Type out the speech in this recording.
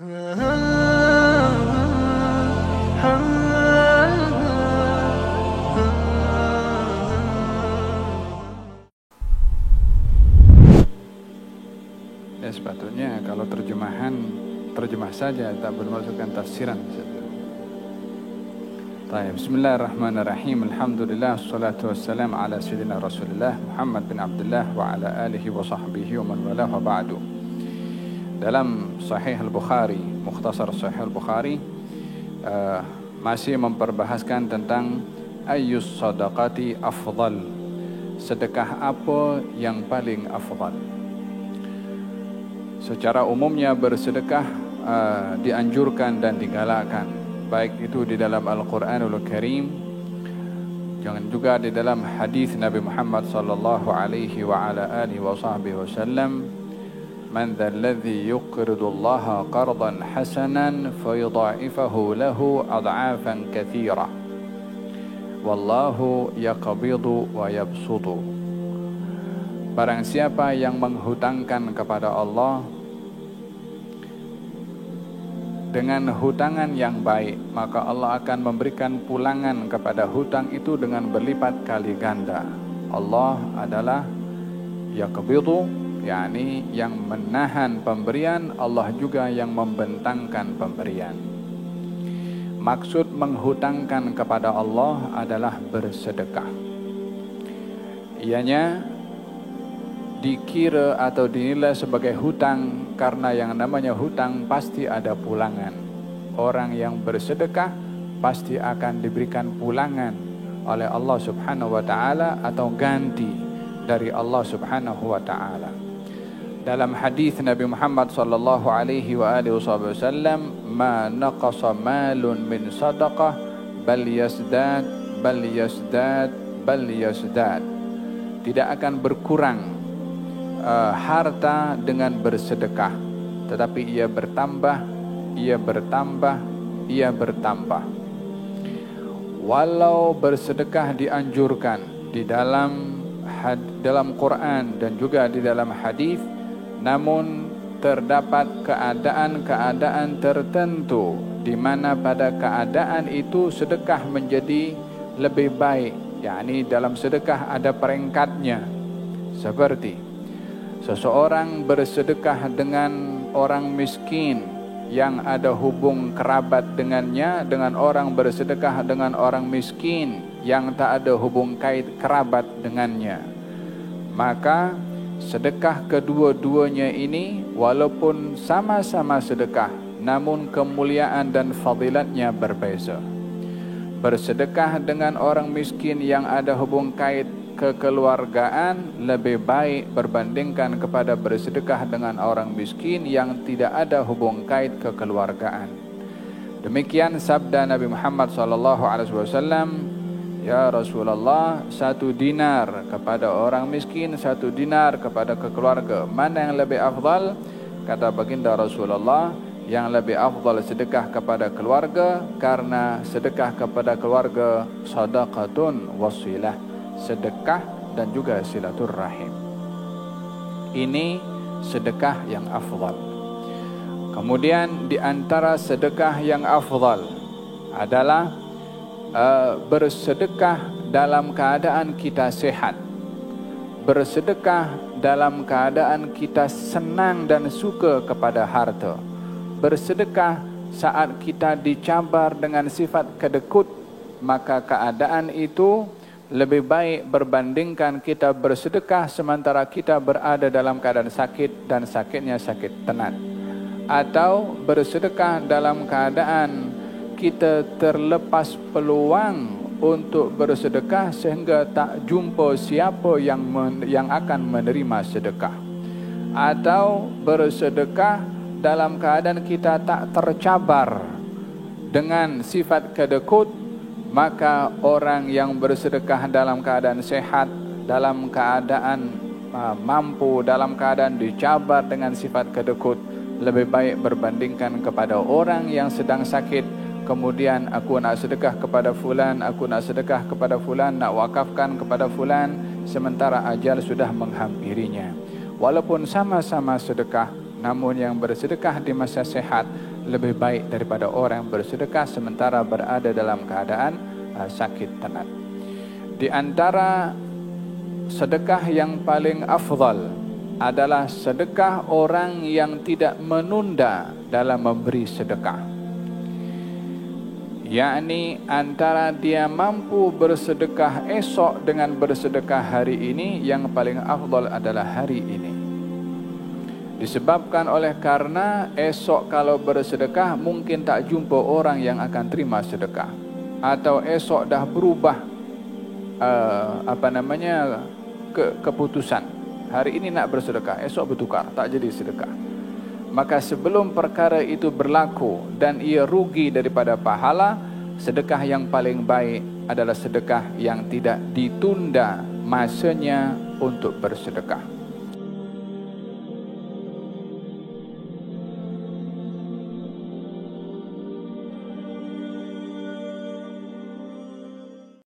Ya sepatutnya kalau terjemah saja, tak bermasukkan tafsiran. Bismillahirrahmanirrahim. Alhamdulillah, wassalatu wassalamu ala sayyidina Rasulillah Muhammad bin Abdullah wa ala alihi wa sahbihi wa man walah wa ba'du. Dalam Sahih Al-Bukhari, Mukhtasar Sahih Al-Bukhari, masih memperbahaskan tentang ayyus sadaqati afdal. Sedekah apa yang paling afdal? Secara umumnya bersedekah dianjurkan dan digalakkan, baik itu di dalam Al-Quranul Karim, jangan juga di dalam hadis Nabi Muhammad sallallahu alaihi wa ala alihi wa sahbihi wasallam, man dzal ladzi yuqridu Allah qardan hasanan fayudha'ifahu lahu ad'afan katsira wallahu yaqbidu wa yabsutu. Barang siapa yang menghutangkan kepada Allah dengan hutangan yang baik, maka Allah akan memberikan pulangan kepada hutang itu dengan berlipat kali ganda. Allah adalah yaqbidu, yakni yang menahan pemberian, Allah juga yang membentangkan pemberian. Maksud menghutangkan kepada Allah adalah bersedekah. Ianya dikira atau dinilai sebagai hutang karena yang namanya hutang pasti ada pulangan. Orang yang bersedekah pasti akan diberikan pulangan oleh Allah Subhanahu wa taala atau ganti dari Allah Subhanahu wa taala. Dalam hadis Nabi Muhammad sallallahu alaihi wa alihi wasallam, ma naqasa malun min sadaqah bal yasdad bal yasdad bal yasdad. Tidak akan berkurang harta dengan bersedekah, tetapi ia bertambah, ia bertambah, ia bertambah. Walau bersedekah dianjurkan di dalam Quran dan juga di dalam hadis, namun terdapat keadaan-keadaan tertentu di mana pada keadaan itu sedekah menjadi lebih baik, yakni dalam sedekah ada peringkatnya. Seperti seseorang bersedekah dengan orang miskin yang ada hubung kerabat dengannya, dengan orang bersedekah dengan orang miskin yang tak ada hubung kait kerabat dengannya, maka sedekah kedua-duanya ini walaupun sama-sama sedekah, namun kemuliaan dan fadilatnya berbeza. Bersedekah dengan orang miskin yang ada hubung kait kekeluargaan lebih baik berbandingkan kepada bersedekah dengan orang miskin yang tidak ada hubung kait kekeluargaan. Demikian sabda Nabi Muhammad SAW, ya Rasulullah, 1 dinar kepada orang miskin, 1 dinar kepada kekeluarga, mana yang lebih afdal? Kata baginda Rasulullah, yang lebih afdal sedekah kepada keluarga, karena sedekah kepada keluarga sadaqatun wasilah, sedekah dan juga silaturrahim. Ini sedekah yang afdal. Kemudian di antara sedekah yang afdal adalah bersedekah dalam keadaan kita sehat, bersedekah dalam keadaan kita senang dan suka kepada harta, bersedekah saat kita dicabar dengan sifat kedekut, maka keadaan itu lebih baik berbandingkan kita bersedekah sementara kita berada dalam keadaan sakit dan sakitnya sakit tenat, atau bersedekah dalam keadaan kita terlepas peluang untuk bersedekah sehingga tak jumpa siapa yang akan menerima sedekah, atau bersedekah dalam keadaan kita tak tercabar dengan sifat kedekut, maka orang yang bersedekah dalam keadaan sehat, dalam keadaan mampu, dalam keadaan dicabar dengan sifat kedekut, lebih baik berbandingkan kepada orang yang sedang sakit, kemudian aku nak sedekah kepada fulan, aku nak sedekah kepada fulan, nak wakafkan kepada fulan, sementara ajal sudah menghampirinya. Walaupun sama-sama sedekah, namun yang bersedekah di masa sehat lebih baik daripada orang yang bersedekah sementara berada dalam keadaan sakit tenat. Di antara sedekah yang paling afdal adalah sedekah orang yang tidak menunda dalam memberi sedekah. Yakni antara dia mampu bersedekah esok dengan bersedekah hari ini, yang paling afdal adalah hari ini. Disebabkan oleh karena esok kalau bersedekah mungkin tak jumpa orang yang akan terima sedekah, atau esok dah berubah keputusan. Hari ini nak bersedekah, esok bertukar, tak jadi sedekah. Maka sebelum perkara itu berlaku dan ia rugi daripada pahala, sedekah yang paling baik adalah sedekah yang tidak ditunda masanya untuk bersedekah.